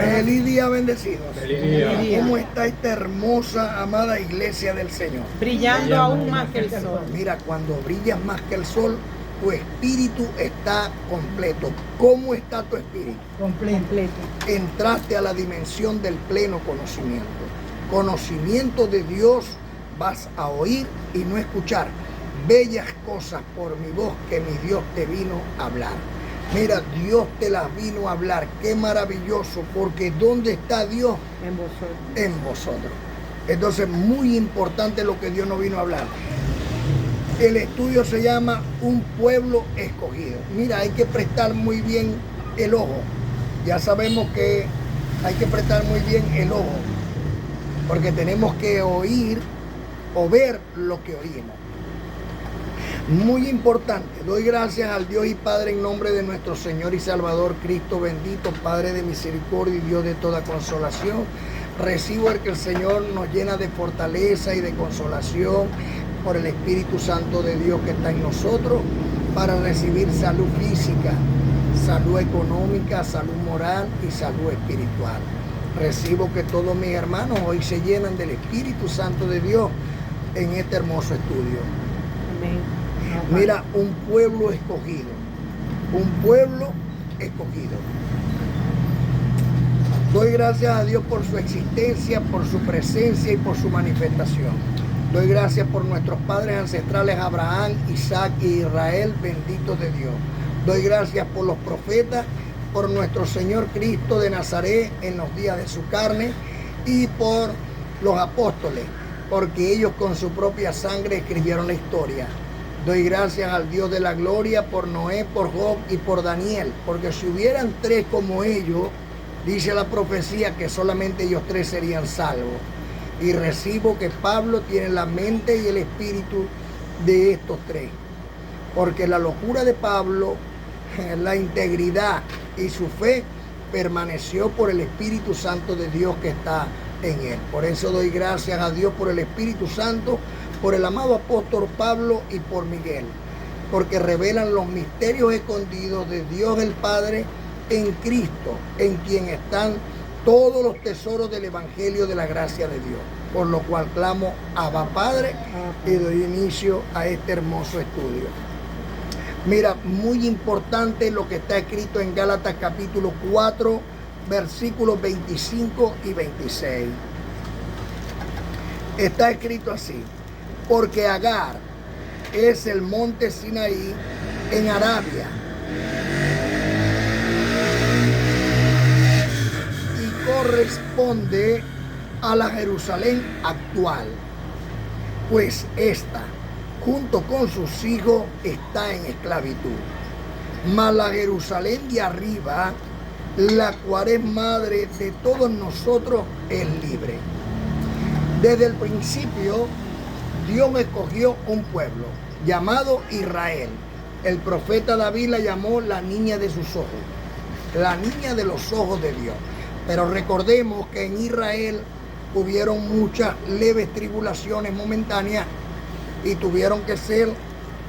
Feliz día, bendecidos. Feliz día. ¿Cómo está esta hermosa, amada iglesia del Señor? Brillando aún más que el sol. Mira, cuando brillas más que el sol, tu espíritu está completo. ¿Cómo está tu espíritu? Completo. Entraste a la dimensión del pleno conocimiento. Conocimiento de Dios vas a oír y no escuchar. Bellas cosas por mi voz que mi Dios te vino a hablar. Mira, Dios te las vino a hablar. Qué maravilloso, porque ¿dónde está Dios? En vosotros. En vosotros. Entonces, muy importante lo que Dios nos vino a hablar. El estudio se llama Un pueblo escogido. Mira, hay que prestar muy bien el ojo. Ya sabemos que hay que prestar muy bien el ojo, porque tenemos que oír o ver lo que oímos. Muy importante, doy gracias al Dios y Padre en nombre de nuestro Señor y Salvador Cristo bendito, Padre de misericordia y Dios de toda consolación. Recibo el que el Señor nos llena de fortaleza y de consolación por el Espíritu Santo de Dios que está en nosotros, para recibir salud física, salud económica, salud moral y salud espiritual. Recibo que todos mis hermanos hoy se llenan del Espíritu Santo de Dios en este hermoso estudio. Amén. Mira, un pueblo escogido. Un pueblo escogido. Doy gracias a Dios por su existencia, por su presencia y por su manifestación. Doy gracias por nuestros padres ancestrales Abraham, Isaac y Israel, benditos de Dios. Doy gracias por los profetas, por nuestro Señor Cristo de Nazaret en los días de su carne y por los apóstoles, porque ellos con su propia sangre escribieron la historia. Doy gracias al Dios de la gloria por Noé, por Job y por Daniel, porque si hubieran tres como ellos, dice la profecía que solamente ellos tres serían salvos. Y recibo que Pablo tiene la mente y el espíritu de estos tres, porque la locura de Pablo, la integridad y su fe permaneció por el Espíritu Santo de Dios que está en él. Por eso doy gracias a Dios por el Espíritu Santo, por el amado apóstol Pablo y por Miguel, porque revelan los misterios escondidos de Dios el Padre en Cristo, en quien están todos los tesoros del Evangelio de la gracia de Dios, por lo cual clamo Abba Padre y doy inicio a este hermoso estudio. Mira, muy importante lo que está escrito en Gálatas capítulo 4, versículos 25 y 26. Está escrito así: porque Agar es el monte Sinaí en Arabia, y corresponde a la Jerusalén actual, pues esta, junto con sus hijos, está en esclavitud. Mas la Jerusalén de arriba, la cual es madre de todos nosotros, es libre. Desde el principio, Dios escogió un pueblo llamado Israel. El profeta David la llamó la niña de sus ojos, la niña de los ojos de Dios. Pero recordemos que en Israel hubieron muchas leves tribulaciones momentáneas y tuvieron que ser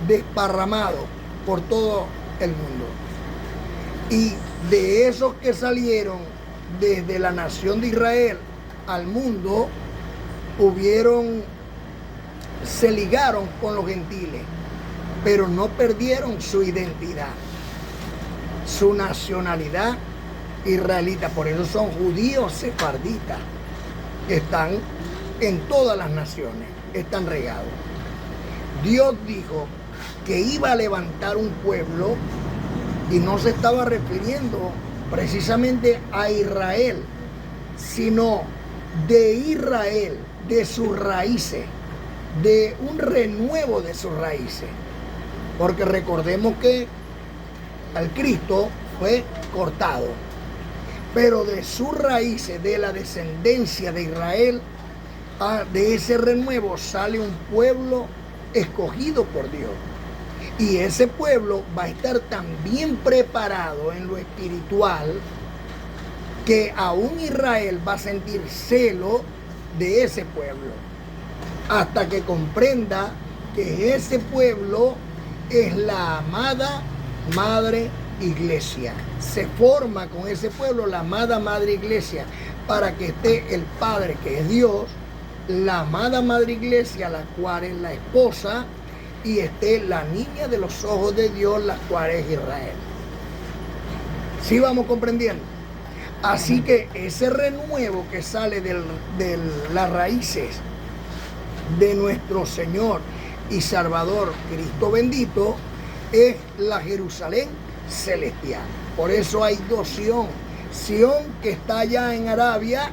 desparramados por todo el mundo. Y de esos que salieron desde la nación de Israel al mundo, se ligaron con los gentiles, pero no perdieron su identidad, su nacionalidad israelita. Por eso son judíos sefarditas, que están en todas las naciones, están regados. Dios dijo que iba a levantar un pueblo y no se estaba refiriendo precisamente a Israel, sino de Israel, de sus raíces, de un renuevo de sus raíces. Porque recordemos que al Cristo fue cortado, pero de sus raíces, de la descendencia de Israel, de ese renuevo sale un pueblo escogido por Dios. Y ese pueblo va a estar tan bien preparado en lo espiritual que aún Israel va a sentir celo de ese pueblo, hasta que comprenda que ese pueblo es la amada madre iglesia. Se forma con ese pueblo la amada madre iglesia para que esté el Padre, que es Dios, la amada madre iglesia, la cual es la esposa, y esté la niña de los ojos de Dios, la cual es Israel. ¿Sí vamos comprendiendo? Así que ese renuevo que sale de las raíces de nuestro Señor y Salvador Cristo bendito es la Jerusalén celestial. Por eso hay dos Sión. Sión, que está allá en Arabia,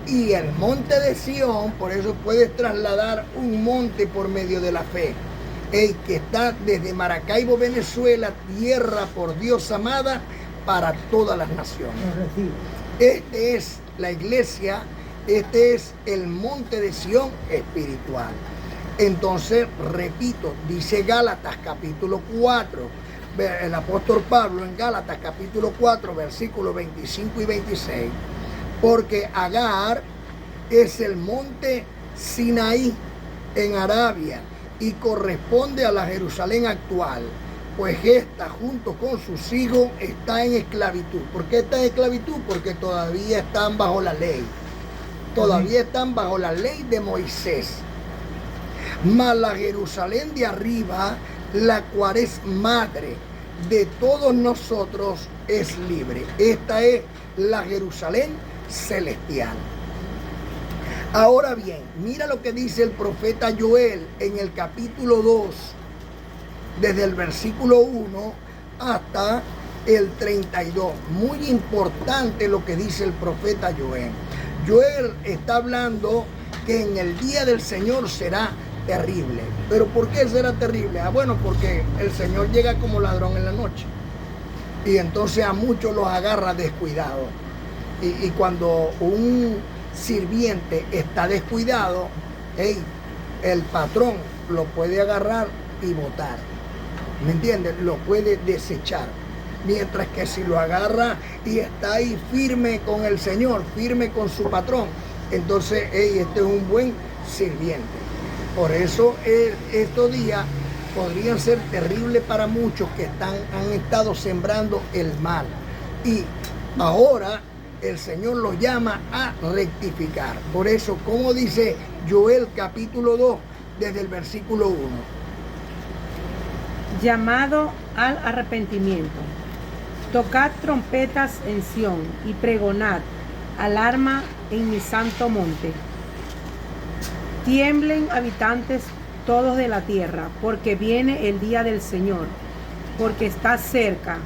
y el monte de Sión. Por eso puedes trasladar un monte por medio de la fe. El que está desde Maracaibo, Venezuela, tierra por Dios amada para todas las naciones. Este es la iglesia, este es el monte de Sión espiritual. Entonces, repito, dice Gálatas capítulo 4, el apóstol Pablo en Gálatas capítulo 4, versículos 25 y 26, porque Agar es el monte Sinaí en Arabia y corresponde a la Jerusalén actual, pues esta junto con sus hijos está en esclavitud. ¿Por qué está en esclavitud? Porque todavía están bajo la ley. Todavía están bajo la ley de Moisés. Mas la Jerusalén de arriba, la cual es madre de todos nosotros, es libre. Esta es la Jerusalén celestial. Ahora bien, mira lo que dice el profeta Joel en el capítulo 2, desde el versículo 1 hasta el 32. Muy importante lo que dice el profeta Joel. Joel está hablando que en el día del Señor será terrible. ¿Pero por qué será terrible? Bueno, porque el Señor llega como ladrón en la noche. Y entonces a muchos los agarra descuidados. Y cuando un sirviente está descuidado, el patrón lo puede agarrar y botar. ¿Me entiendes? Lo puede desechar. Mientras que si lo agarra y está ahí firme con el Señor, firme con su patrón, entonces este es un buen sirviente. Por eso estos días podrían ser terribles para muchos que han estado sembrando el mal. Y ahora el Señor los llama a rectificar. Por eso, como dice Joel capítulo 2, desde el versículo 1. Llamado al arrepentimiento. Tocad trompetas en Sión y pregonad alarma en mi santo monte. Tiemblen habitantes todos de la tierra, porque viene el día del Señor, porque está cerca.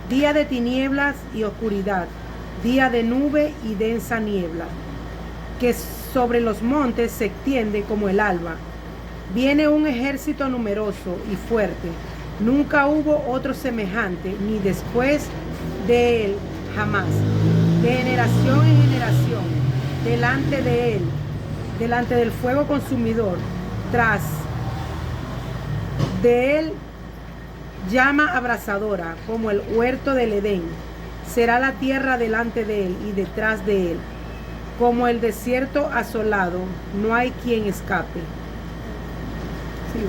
Día de tinieblas y oscuridad, día de nube y densa niebla, que sobre los montes se extiende como el alba. Viene un ejército numeroso y fuerte. Nunca hubo otro semejante, ni después de él jamás. De generación en generación, delante de él, delante del fuego consumidor, tras de él llama abrasadora, como el huerto del Edén. Será la tierra delante de él y detrás de él, como el desierto asolado, no hay quien escape. Sí.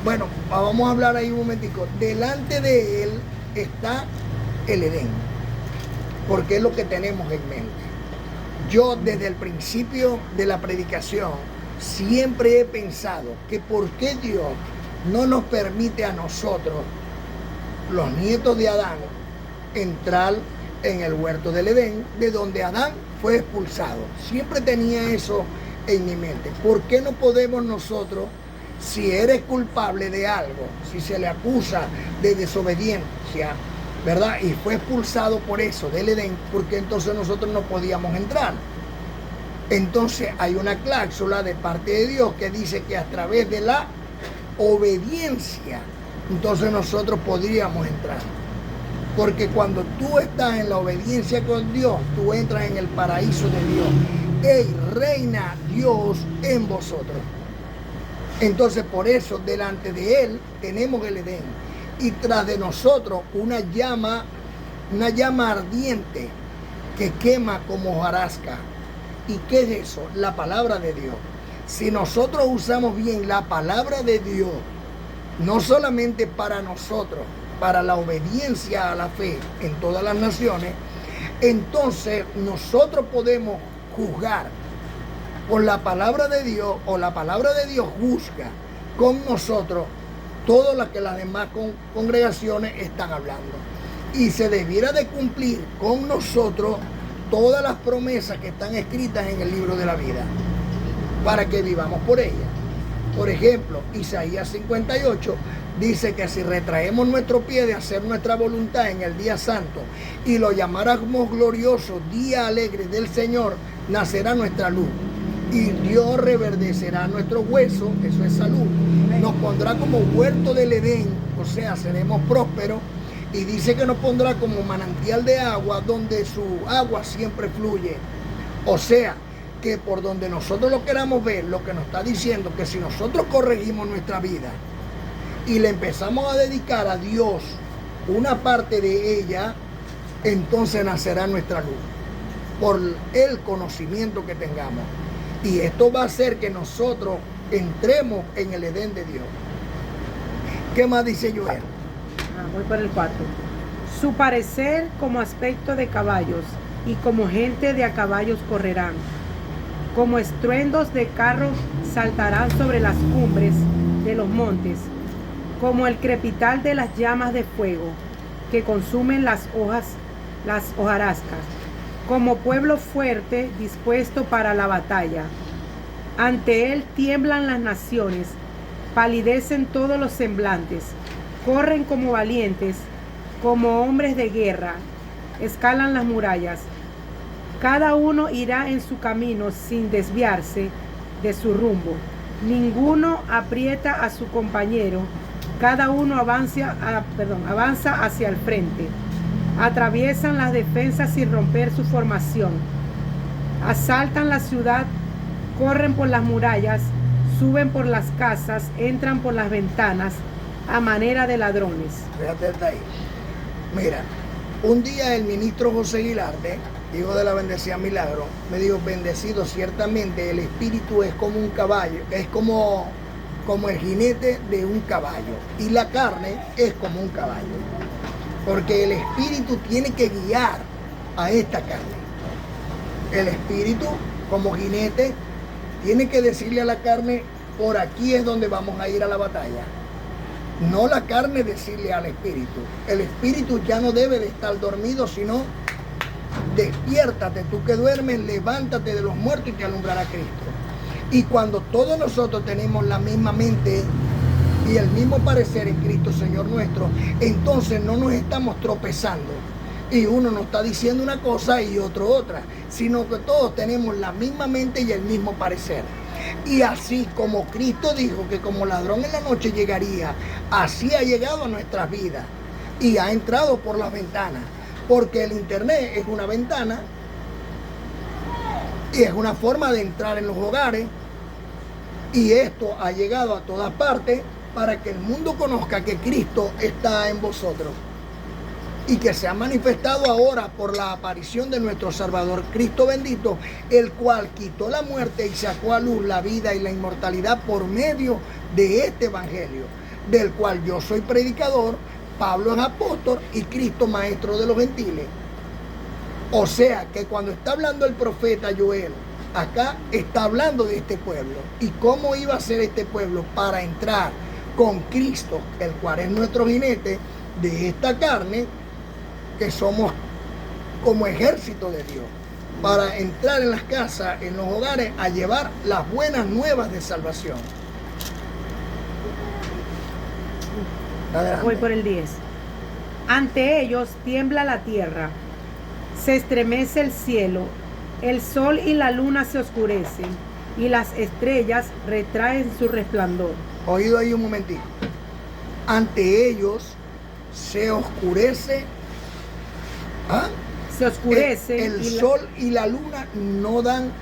Bueno, vamos a hablar ahí un momentico. Delante de él está el Edén, porque es lo que tenemos en mente. Yo desde el principio de la predicación siempre he pensado que por qué Dios no nos permite a nosotros, los nietos de Adán, entrar en el huerto del Edén, de donde Adán fue expulsado. Siempre tenía eso en mi mente. ¿Por qué no podemos nosotros, si eres culpable de algo, si se le acusa de desobediencia, ¿verdad? Y fue expulsado por eso del Edén, porque entonces nosotros no podíamos entrar? Entonces hay una cláusula de parte de Dios que dice que a través de la obediencia, entonces nosotros podríamos entrar. Porque cuando tú estás en la obediencia con Dios, tú entras en el paraíso de Dios. Reina Dios en vosotros. Entonces por eso delante de él tenemos el Edén. Y tras de nosotros una llama ardiente que quema como hojarasca. ¿Y qué es eso? La palabra de Dios. Si nosotros usamos bien la palabra de Dios, no solamente para nosotros, para la obediencia a la fe en todas las naciones, entonces nosotros podemos juzgar por la palabra de Dios, o la palabra de Dios juzga con nosotros todo lo que las demás congregaciones están hablando. Y se debiera de cumplir con nosotros todas las promesas que están escritas en el libro de la vida, para que vivamos por ellas. Por ejemplo, Isaías 58 dice que si retraemos nuestro pie de hacer nuestra voluntad en el día santo y lo llamáramos glorioso día alegre del Señor, nacerá nuestra luz. Y Dios reverdecerá nuestros huesos, eso es salud. Nos pondrá como huerto del Edén, o sea, seremos prósperos. Y dice que nos pondrá como manantial de agua, donde su agua siempre fluye. O sea, que por donde nosotros lo queramos ver, lo que nos está diciendo, que si nosotros corregimos nuestra vida y le empezamos a dedicar a Dios una parte de ella, entonces nacerá nuestra luz, por el conocimiento que tengamos. Y esto va a hacer que nosotros entremos en el Edén de Dios. ¿Qué más dice Joel? Voy por el 4. Su parecer como aspecto de caballos, y como gente de a caballos correrán. Como estruendos de carros saltarán sobre las cumbres de los montes, como el crepitar de las llamas de fuego que consumen las hojarascas, como pueblo fuerte dispuesto para la batalla. Ante él tiemblan las naciones, palidecen todos los semblantes, corren como valientes, como hombres de guerra, escalan las murallas. Cada uno irá en su camino sin desviarse de su rumbo. Ninguno aprieta a su compañero, cada uno avanza hacia el frente. Atraviesan las defensas sin romper su formación. Asaltan la ciudad, corren por las murallas, suben por las casas, entran por las ventanas a manera de ladrones. Fíjate ahí. Mira, un día el ministro José Guilarte, hijo de la bendecida Milagro, me dijo: bendecido, ciertamente el espíritu es como un caballo, es como el jinete de un caballo, y la carne es como un caballo, porque el espíritu tiene que guiar a esta carne. El espíritu, como jinete, tiene que decirle a la carne: por aquí es donde vamos a ir a la batalla. No la carne decirle al espíritu. El espíritu ya no debe de estar dormido, sino despiértate, tú que duermes, levántate de los muertos y te alumbrará Cristo. Y cuando todos nosotros tenemos la misma mente y el mismo parecer en Cristo Señor nuestro, entonces no nos estamos tropezando y uno nos está diciendo una cosa y otro otra, sino que todos tenemos la misma mente y el mismo parecer. Y así como Cristo dijo que como ladrón en la noche llegaría, así ha llegado a nuestras vidas y ha entrado por las ventanas, porque el internet es una ventana y es una forma de entrar en los hogares, y esto ha llegado a todas partes para que el mundo conozca que Cristo está en vosotros y que se ha manifestado ahora por la aparición de nuestro Salvador Cristo bendito, el cual quitó la muerte y sacó a luz la vida y la inmortalidad por medio de este evangelio, del cual yo soy predicador, Pablo es apóstol y Cristo maestro de los gentiles. O sea que cuando está hablando el profeta Joel, acá está hablando de este pueblo y cómo iba a ser este pueblo para entrar con Cristo, el cual es nuestro jinete de esta carne, que somos como ejército de Dios, para entrar en las casas, en los hogares, a llevar las buenas nuevas de salvación. Adelante. Voy por el 10. Ante ellos tiembla la tierra, se estremece el cielo, el sol y la luna se oscurecen, y las estrellas retraen su resplandor. Oído ahí un momentito. Ante ellos se oscurece. ¿Ah? Se oscurece. El sol y la luna no dan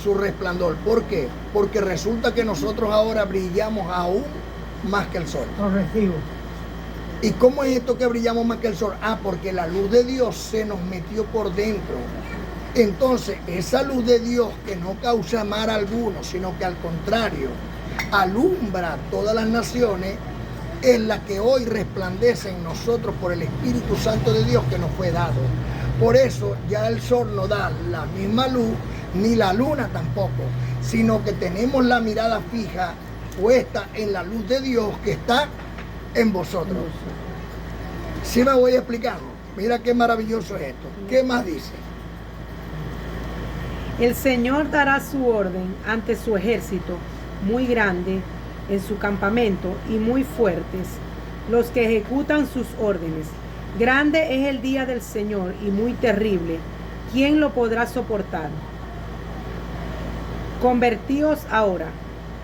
su resplandor. ¿Por qué? Porque resulta que nosotros ahora brillamos aún más que el sol. Correctivo. ¿Y cómo es esto que brillamos más que el sol? Ah, porque la luz de Dios se nos metió por dentro. Entonces, esa luz de Dios que no causa mal alguno, sino que al contrario, alumbra todas las naciones, es la que hoy resplandece en nosotros por el Espíritu Santo de Dios que nos fue dado. Por eso ya el sol no da la misma luz, ni la luna tampoco, sino que tenemos la mirada fija puesta en la luz de Dios que está en vosotros. ¿Sí me voy explicando? Mira qué maravilloso es esto. ¿Qué más dice? El Señor dará su orden ante su ejército muy grande en su campamento y muy fuertes los que ejecutan sus órdenes. Grande es el día del Señor y muy terrible. ¿Quién lo podrá soportar? Convertíos ahora.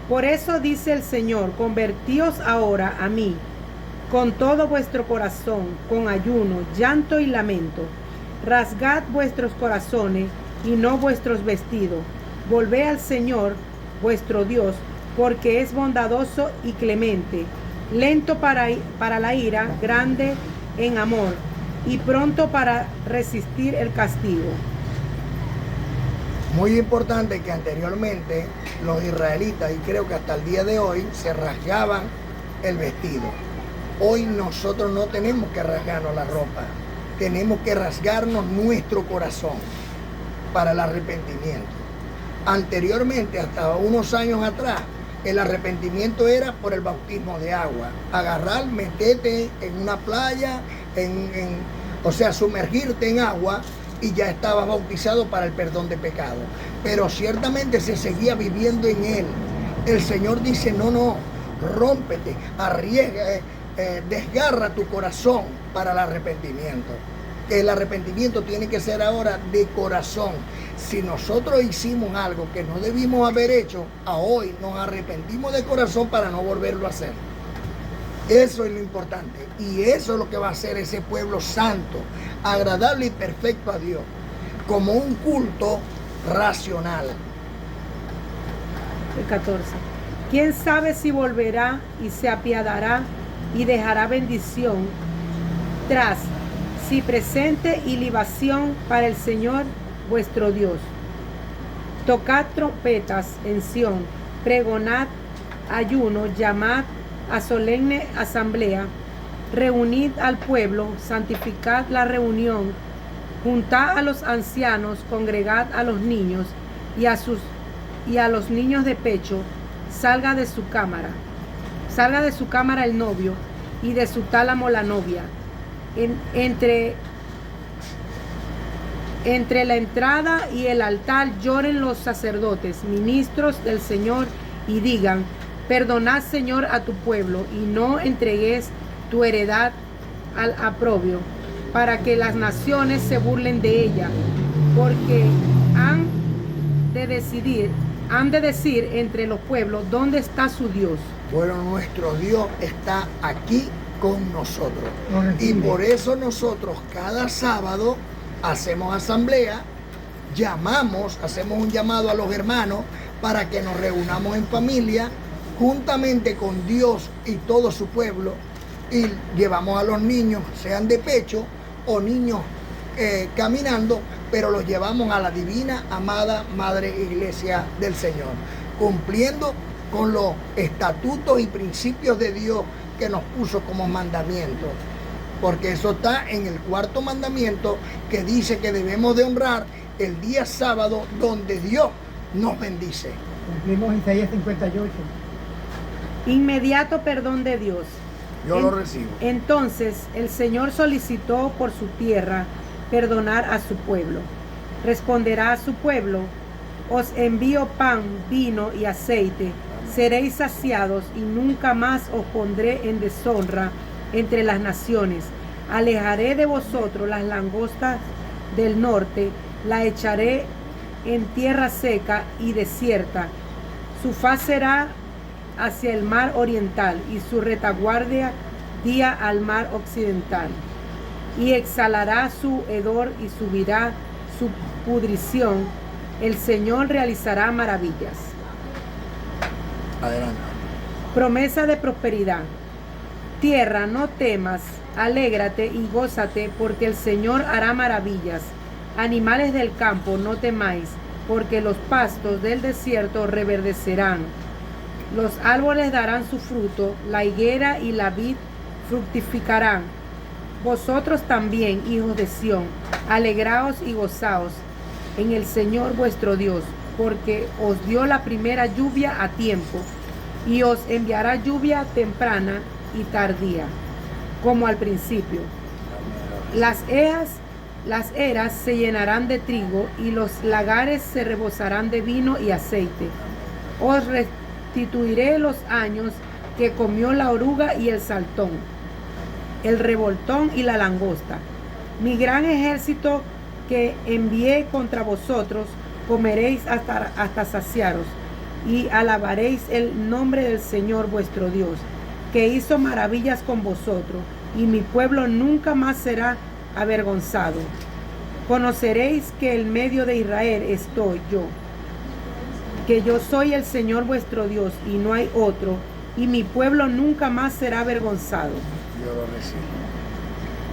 Por eso dice el Señor, convertíos ahora a mí, con todo vuestro corazón, con ayuno, llanto y lamento. Rasgad vuestros corazones y no vuestros vestidos. Volved al Señor, vuestro Dios, porque es bondadoso y clemente, lento para la ira, grande en amor y pronto para resistir el castigo. Muy importante que anteriormente los israelitas, y creo que hasta el día de hoy, se rasgaban el vestido. Hoy nosotros no tenemos que rasgarnos la ropa, tenemos que rasgarnos nuestro corazón para el arrepentimiento. Anteriormente, hasta unos años atrás, el arrepentimiento era por el bautismo de agua. Agarrar, meterte en una playa, o sea, sumergirte en agua y ya estabas bautizado para el perdón de pecado. Pero ciertamente se seguía viviendo en él. El Señor dice, no, rómpete, arriesga, desgarra tu corazón para el arrepentimiento. El arrepentimiento tiene que ser ahora de corazón. Si nosotros hicimos algo que no debimos haber hecho, a hoy nos arrepentimos de corazón para no volverlo a hacer. Eso es lo importante. Y eso es lo que va a hacer ese pueblo santo, agradable y perfecto a Dios, como un culto racional. El 14. ¿Quién sabe si volverá y se apiadará y dejará bendición tras si presente y libación para el Señor vuestro Dios? Tocad trompetas en Sión, pregonad ayuno, llamad a solemne asamblea, reunid al pueblo, santificad la reunión, juntad a los ancianos, congregad a los niños y a los niños de pecho. Salga de su cámara el novio y de su tálamo la novia. Entre la entrada y el altar lloren los sacerdotes, ministros del Señor, y digan: perdonad, Señor, a tu pueblo, y no entregues tu heredad al oprobio, para que las naciones se burlen de ella, porque han de decir entre los pueblos: ¿dónde está su Dios? Bueno, nuestro Dios está aquí con nosotros. Y por eso nosotros cada sábado hacemos asamblea, hacemos un llamado a los hermanos para que nos reunamos en familia, juntamente con Dios y todo su pueblo, y llevamos a los niños, sean de pecho o niños caminando, pero los llevamos a la divina, amada Madre Iglesia del Señor, cumpliendo con los estatutos y principios de Dios que nos puso como mandamiento, porque eso está en el cuarto mandamiento, que dice que debemos de honrar el día sábado donde Dios nos bendice. Cumplimos Isaías 58. Inmediato perdón de Dios. Yo lo recibo. Entonces el Señor solicitó por su tierra perdonar a su pueblo. Responderá a su pueblo: os envío pan, vino y aceite. Seréis saciados y nunca más os pondré en deshonra entre las naciones. Alejaré de vosotros las langostas del norte, la echaré en tierra seca y desierta. Su faz será hacia el mar oriental y su retaguardia día al mar occidental. Y exhalará su hedor y subirá su pudrición. El Señor realizará maravillas. Adelante. Promesa de prosperidad. Tierra, no temas, alégrate y gózate, porque el Señor hará maravillas. Animales del campo, no temáis, porque los pastos del desierto reverdecerán. Los árboles darán su fruto, la higuera y la vid fructificarán. Vosotros también, hijos de Sión, alegraos y gozaos en el Señor vuestro Dios, porque os dio la primera lluvia a tiempo, y os enviará lluvia temprana y tardía, como al principio. Las eras se llenarán de trigo, y los lagares se rebosarán de vino y aceite. Os restituiré los años que comió la oruga y el saltón, el revoltón y la langosta. Mi gran ejército que envié contra vosotros, comeréis hasta saciaros, y alabaréis el nombre del Señor vuestro Dios, que hizo maravillas con vosotros, y mi pueblo nunca más será avergonzado. Conoceréis que en medio de Israel estoy yo, que yo soy el Señor vuestro Dios, y no hay otro, y mi pueblo nunca más será avergonzado. Yo lo recibo.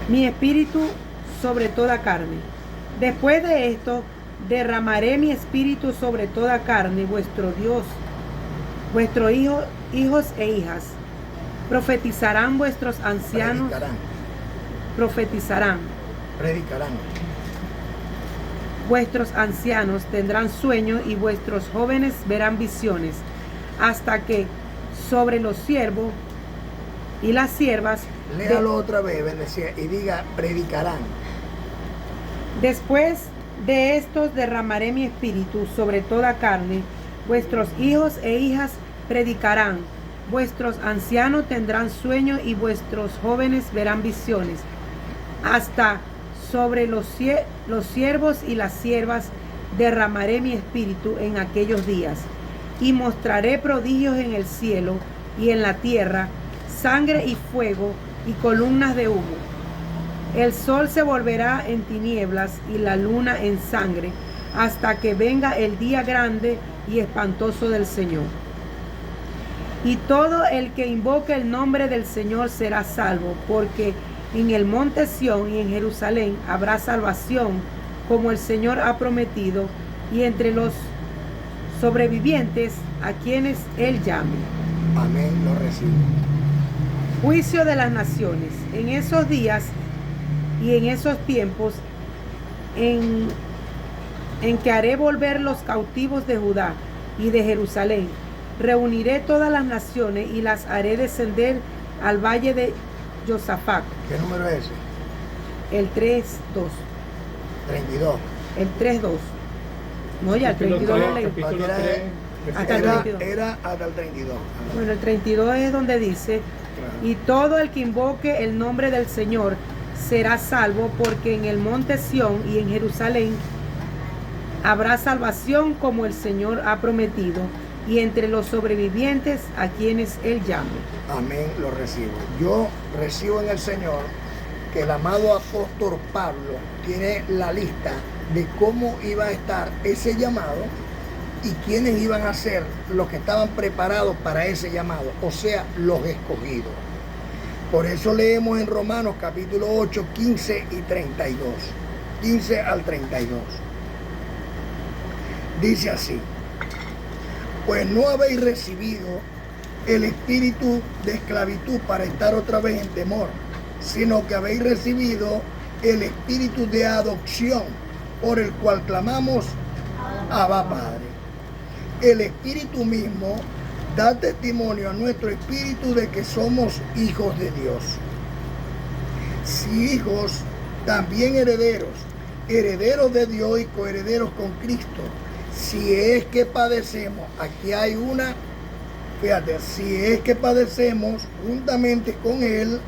Mi espíritu sobre toda carne. Después de esto, derramaré mi espíritu sobre toda carne, vuestro Dios, vuestros hijos e hijas. Profetizarán vuestros ancianos. Predicarán. Vuestros ancianos tendrán sueños y vuestros jóvenes verán visiones, hasta que sobre los siervos y las siervas. Léalo otra vez, bendecida, y diga predicarán. Después de estos derramaré mi espíritu sobre toda carne, vuestros hijos e hijas predicarán, vuestros ancianos tendrán sueños y vuestros jóvenes verán visiones, hasta sobre los siervos y las siervas derramaré mi espíritu en aquellos días, y mostraré prodigios en el cielo y en la tierra, sangre y fuego y columnas de humo. El sol se volverá en tinieblas y la luna en sangre, hasta que venga el día grande y espantoso del Señor. Y todo el que invoque el nombre del Señor será salvo, porque en el monte Sión y en Jerusalén habrá salvación, como el Señor ha prometido, y entre los sobrevivientes a quienes Él llame. Amén, lo recibo. Juicio de las naciones. En esos días y en esos tiempos en que haré volver los cautivos de Judá y de Jerusalén, reuniré todas las naciones y las haré descender al valle de Josafat. ¿Qué número es ese? El 3:2. 32. El 3:2. No, ya el 32 lo leí. Hasta el 32. Era hasta el 32. Bueno, el 32 es donde dice: y todo el que invoque el nombre del Señor será salvo, porque en el monte Sión y en Jerusalén habrá salvación, como el Señor ha prometido, y entre los sobrevivientes a quienes Él llame. Amén, lo recibo. Yo recibo en el Señor que el amado apóstol Pablo tiene la lista de cómo iba a estar ese llamado y quiénes iban a ser los que estaban preparados para ese llamado, o sea, los escogidos. Por eso leemos en Romanos capítulo 8, 15 y 32. 15 al 32. Dice así: pues no habéis recibido el espíritu de esclavitud para estar otra vez en temor, sino que habéis recibido el espíritu de adopción, por el cual clamamos: Abba, Padre. El espíritu mismo da testimonio a nuestro espíritu de que somos hijos de Dios. Si hijos, también herederos, herederos de Dios y coherederos con Cristo. Si es que padecemos, aquí hay una, fíjate, si es que padecemos juntamente con Él,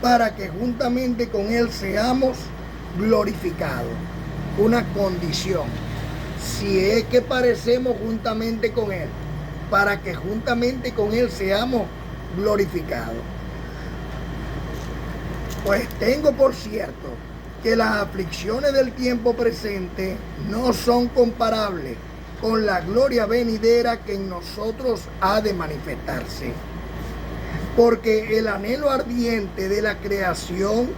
para que juntamente con Él seamos glorificados. Una condición. Si es que padecemos juntamente con Él, para que juntamente con Él seamos glorificados. Pues tengo por cierto que las aflicciones del tiempo presente no son comparables con la gloria venidera que en nosotros ha de manifestarse. Porque el anhelo ardiente de la creación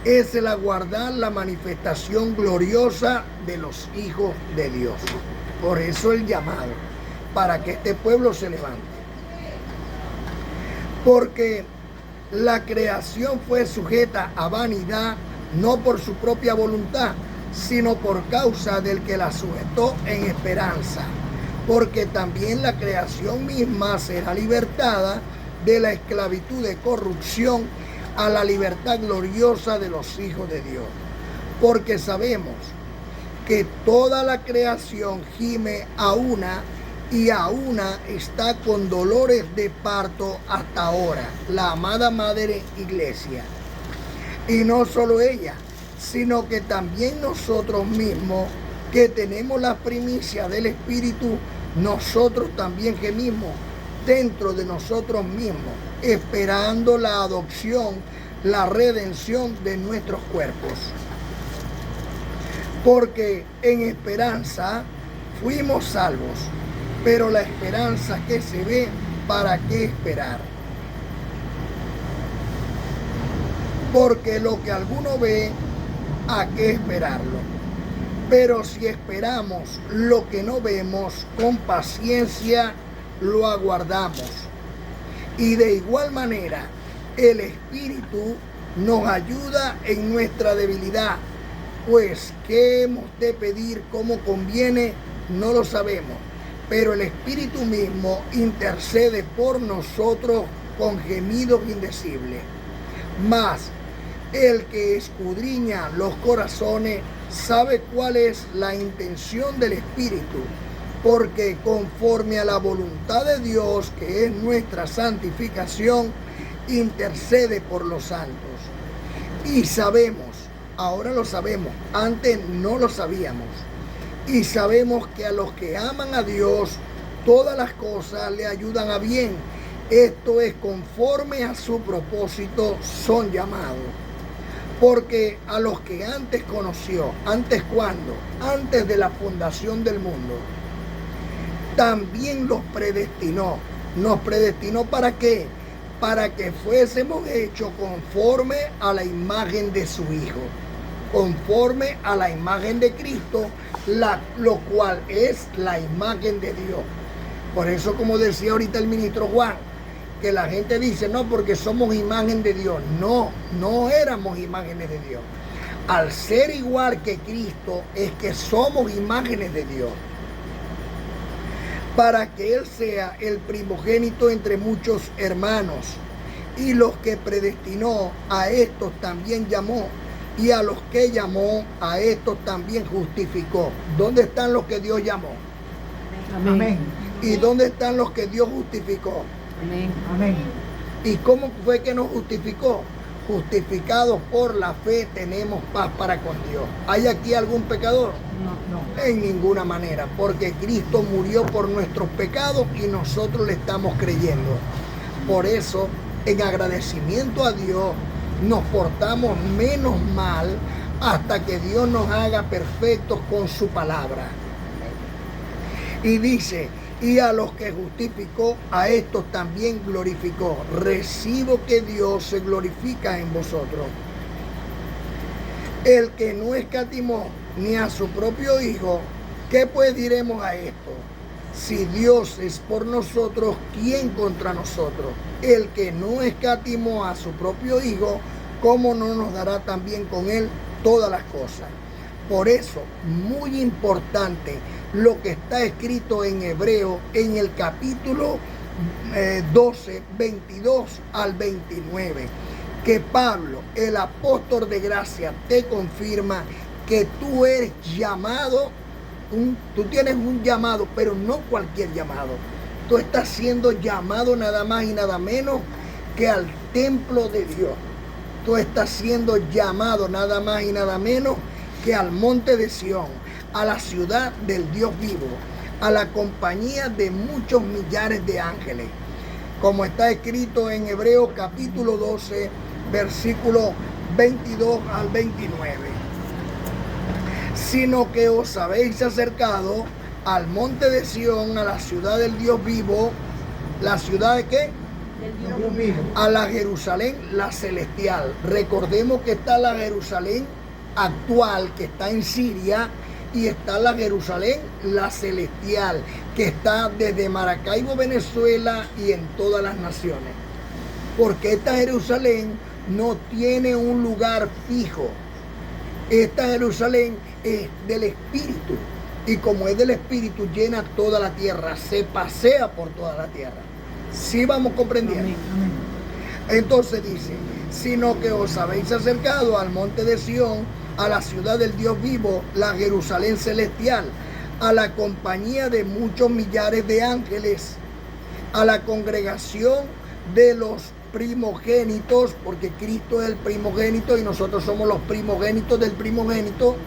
es el aguardar la manifestación gloriosa de los hijos de Dios. Por eso el llamado, para que este pueblo se levante. Porque la creación fue sujeta a vanidad, no por su propia voluntad, sino por causa del que la sujetó en esperanza. Porque también la creación misma será libertada de la esclavitud de corrupción a la libertad gloriosa de los hijos de Dios. Porque sabemos que toda la creación gime a una y a una está con dolores de parto hasta ahora, la amada Madre Iglesia. Y no solo ella, sino que también nosotros mismos, que tenemos la primicia del Espíritu, nosotros también gemimos dentro de nosotros mismos, esperando la adopción, la redención de nuestros cuerpos. Porque en esperanza fuimos salvos, pero la esperanza que se ve, ¿para qué esperar? Porque lo que alguno ve, ¿a qué esperarlo? Pero si esperamos lo que no vemos, con paciencia lo aguardamos. Y de igual manera, el Espíritu nos ayuda en nuestra debilidad, pues ¿qué hemos de pedir como conviene? No lo sabemos, pero el Espíritu mismo intercede por nosotros con gemidos indecibles. Mas el que escudriña los corazones sabe cuál es la intención del Espíritu, porque conforme a la voluntad de Dios, que es nuestra santificación, intercede por los santos. Y sabemos, ahora lo sabemos, antes no lo sabíamos, y sabemos que a los que aman a Dios, todas las cosas le ayudan a bien. Esto es conforme a su propósito son llamados. Porque a los que antes conoció, ¿antes cuándo? Antes de la fundación del mundo, también los predestinó. ¿Nos predestinó para qué? Para que fuésemos hechos conforme a la imagen de su Hijo, conforme a la imagen de Cristo, lo cual es la imagen de Dios. Por eso, como decía ahorita el ministro Juan, que la gente dice, no, porque somos imagen de Dios. No, no éramos imágenes de Dios. Al ser igual que Cristo, es que somos imágenes de Dios. Para que Él sea el primogénito entre muchos hermanos. Y los que predestinó, a estos también llamó. Y a los que llamó, a estos también justificó. ¿Dónde están los que Dios llamó? Amén. ¿Y dónde están los que Dios justificó? Amén. Amén. ¿Y cómo fue que nos justificó? Justificados por la fe tenemos paz para con Dios. ¿Hay aquí algún pecador? No. En ninguna manera, porque Cristo murió por nuestros pecados y nosotros le estamos creyendo. Por eso, en agradecimiento a Dios, nos portamos menos mal hasta que Dios nos haga perfectos con su palabra. Y dice, y a los que justificó, a estos también glorificó. Recibo que Dios se glorifica en vosotros. El que no escatimó ni a su propio Hijo, ¿qué pues diremos a esto? Si Dios es por nosotros, ¿quién contra nosotros? El que no escatimó a su propio Hijo, ¿cómo no nos dará también con Él todas las cosas? Por eso, muy importante lo que está escrito en Hebreo, en el capítulo 12, 22 al 29, que Pablo, el apóstol de gracia, te confirma que tú eres llamado, tú tienes un llamado, pero no cualquier llamado. Tú estás siendo llamado nada más y nada menos que al templo de Dios. Tú estás siendo llamado nada más y nada menos que al monte de Sión, a la ciudad del Dios vivo, a la compañía de muchos millares de ángeles, como está escrito en Hebreos capítulo 12, versículo 22 al 29. Sino que os habéis acercado al monte de Sión, a la ciudad del Dios vivo. ¿La ciudad de qué? Del Dios vivo. A la Jerusalén, la celestial. Recordemos que está la Jerusalén actual, que está en Siria, y está la Jerusalén, la celestial, que está desde Maracaibo, Venezuela, y en todas las naciones. porque esta Jerusalén no tiene un lugar fijo. Esta Jerusalén es del Espíritu, y como es del Espíritu, llena toda la tierra, se pasea por toda la tierra. ¿Sí vamos comprendiendo? Amén. Entonces dice, sino que os habéis acercado al monte de Sión, a la ciudad del Dios vivo, la Jerusalén celestial, a la compañía de muchos millares de ángeles, a la congregación de los primogénitos, porque Cristo es el primogénito y nosotros somos los primogénitos del primogénito,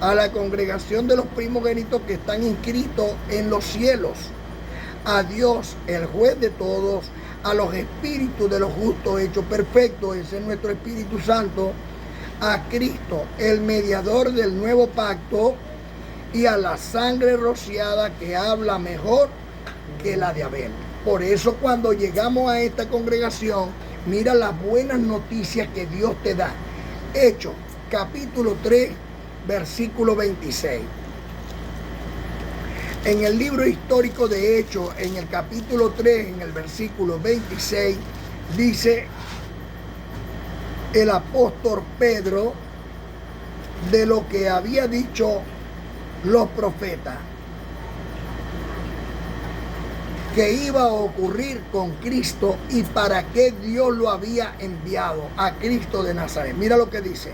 a la congregación de los primogénitos que están inscritos en los cielos, a Dios, el juez de todos, a los espíritus de los justos hechos perfectos, ese es nuestro Espíritu Santo, a Cristo, el mediador del nuevo pacto, y a la sangre rociada que habla mejor que la de Abel. Por eso cuando llegamos a esta congregación, mira las buenas noticias que Dios te da. Hechos, capítulo 3, versículo 26. En el libro histórico de Hechos, en el capítulo 3, en el versículo 26, dice el apóstol Pedro de lo que había dicho los profetas, que iba a ocurrir con Cristo y para qué Dios lo había enviado a Cristo de Nazaret. Mira lo que dice: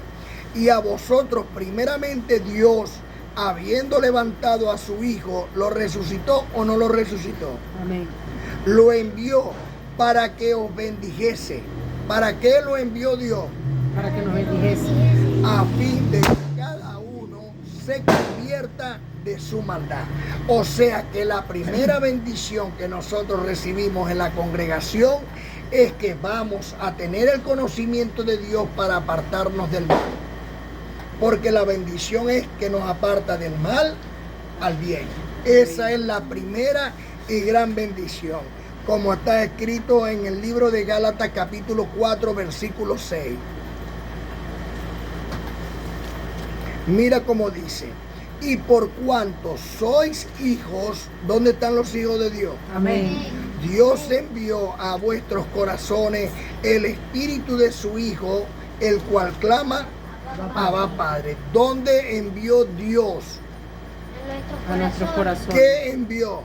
y a vosotros primeramente Dios, habiendo levantado a su Hijo, ¿lo resucitó o no lo resucitó? Amén. Lo envió para que os bendijese. ¿Para qué lo envió Dios? Para que nos bendijese. A fin de que cada uno se convierta de su maldad. O sea que la primera bendición que nosotros recibimos en la congregación es que vamos a tener el conocimiento de Dios para apartarnos del mal. Porque la bendición es que nos aparta del mal al bien. Esa es la primera y gran bendición, como está escrito en el libro de Gálatas capítulo 4 versículo 6. Mira cómo dice: y por cuanto sois hijos, ¿dónde están los hijos de Dios? Amén. Dios envió a vuestros corazones el espíritu de su Hijo, el cual clama: Abba Padre. ¿Dónde envió Dios? A nuestros corazones. ¿Qué envió?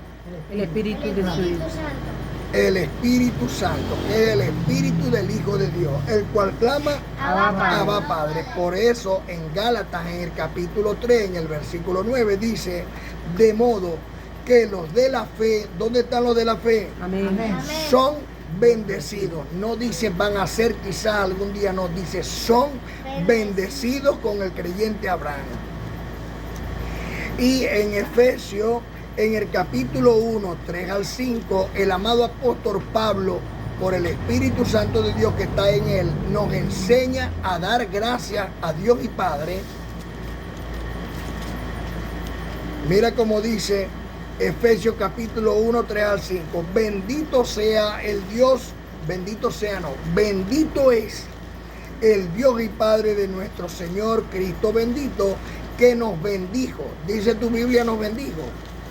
El Espíritu de su Hijo. El Espíritu Santo, que es el Espíritu del Hijo de Dios, el cual clama Abba Padre. Por eso en Gálatas, en el capítulo 3, en el versículo 9, dice: de modo que los de la fe, ¿dónde están los de la fe? Amén. Son bendecidos. No dice van a ser quizás algún día, no, dice son bendecidos con el creyente Abraham. Y en Efesios, en el capítulo 1, 3 al 5, el amado apóstol Pablo, por el Espíritu Santo de Dios que está en él, nos enseña a dar gracias a Dios y Padre. Mira cómo dice Efesios capítulo 1, 3 al 5. Bendito sea el Dios, bendito sea no, bendito es el Dios y Padre de nuestro Señor Cristo bendito, que nos bendijo. Dice tu Biblia, nos bendijo.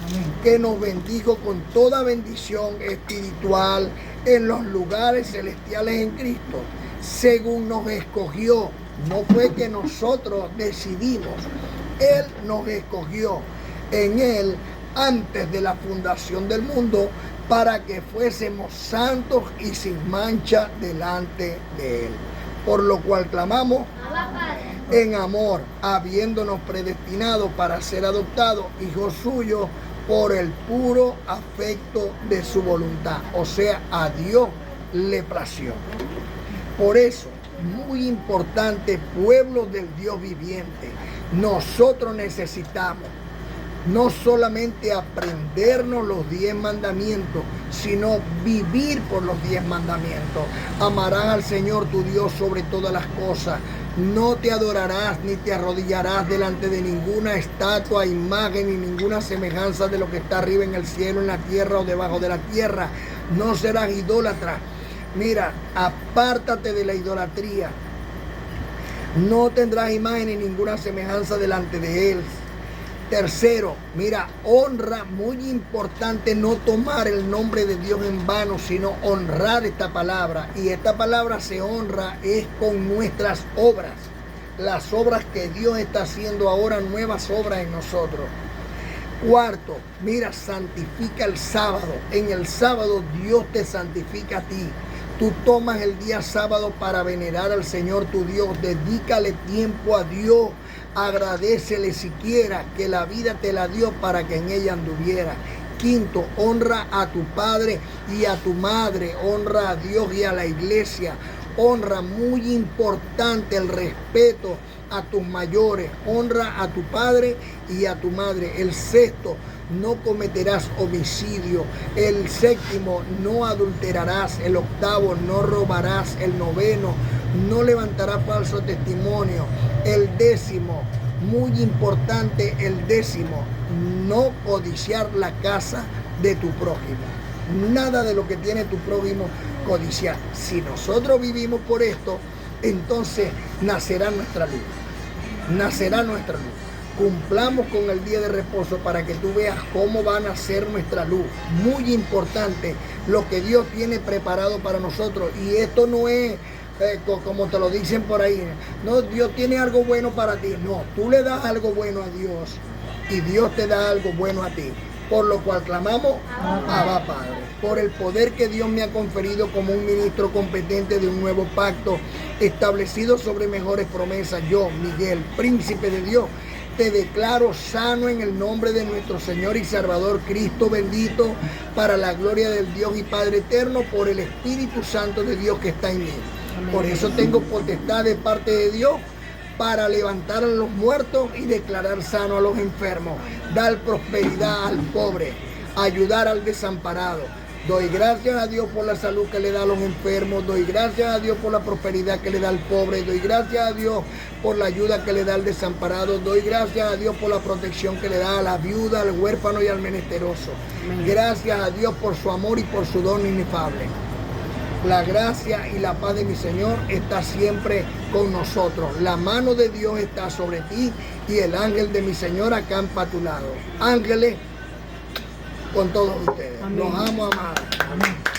Amén. Que nos bendijo con toda bendición espiritual en los lugares celestiales en Cristo, según nos escogió. No fue que nosotros decidimos, Él nos escogió en Él antes de la fundación del mundo, para que fuésemos santos y sin mancha delante de Él. Por lo cual clamamos en amor, habiéndonos predestinado para ser adoptados hijos suyos por el puro afecto de su voluntad. O sea, a Dios le plació. Por eso, muy importante, pueblo del Dios viviente, nosotros necesitamos no solamente aprendernos los 10 mandamientos, sino vivir por los 10 mandamientos. Amarás al Señor tu Dios sobre todas las cosas. No te adorarás ni te arrodillarás delante de ninguna estatua, imagen ni ninguna semejanza de lo que está arriba en el cielo, en la tierra o debajo de la tierra. No serás idólatra. Mira, apártate de la idolatría. No tendrás imagen ni ninguna semejanza delante de Él. Tercero, mira, honra, muy importante no tomar el nombre de Dios en vano, sino honrar esta palabra. Y esta palabra se honra es con nuestras obras. Las obras que Dios está haciendo ahora, nuevas obras en nosotros. Cuarto, mira, santifica el sábado. En el sábado Dios te santifica a ti. Tú tomas el día sábado para venerar al Señor tu Dios. Dedícale tiempo a Dios. Agradécele siquiera que la vida te la dio para que en ella anduviera. Quinto, honra a tu padre y a tu madre. Honra a Dios y a la iglesia. Honra, muy importante, el respeto a tus mayores. Honra a tu padre y a tu madre. El sexto, no cometerás homicidio. El séptimo, no adulterarás. El octavo, no robarás. El noveno, no levantarás falso testimonio. El décimo, muy importante, el décimo, no codiciar la casa de tu prójimo. Nada de lo que tiene tu prójimo codiciar. Si nosotros vivimos por esto, entonces nacerá nuestra luz. Nacerá nuestra luz. Cumplamos con el día de reposo para que tú veas cómo va a nacer nuestra luz. Muy importante lo que Dios tiene preparado para nosotros. Y esto no es como te lo dicen por ahí. No, Dios tiene algo bueno para ti. No, tú le das algo bueno a Dios y Dios te da algo bueno a ti. Por lo cual clamamos, Abba Padre, por el poder que Dios me ha conferido como un ministro competente de un nuevo pacto establecido sobre mejores promesas. Yo, Miguel, príncipe de Dios, te declaro sano en el nombre de nuestro Señor y Salvador Cristo bendito, para la gloria del Dios y Padre eterno, por el Espíritu Santo de Dios que está en mí. Por eso tengo potestad de parte de Dios para levantar a los muertos y declarar sano a los enfermos, dar prosperidad al pobre, ayudar al desamparado. Doy gracias a Dios por la salud que le da a los enfermos, doy gracias a Dios por la prosperidad que le da al pobre, doy gracias a Dios por la ayuda que le da al desamparado, doy gracias a Dios por la protección que le da a la viuda, al huérfano y al menesteroso. Gracias a Dios por su amor y por su don inefable. La gracia y la paz de mi Señor está siempre con nosotros. La mano de Dios está sobre ti y el ángel de mi Señor acampa a tu lado. Ángeles con todos ustedes. Amén. Los amo, amados. Amén.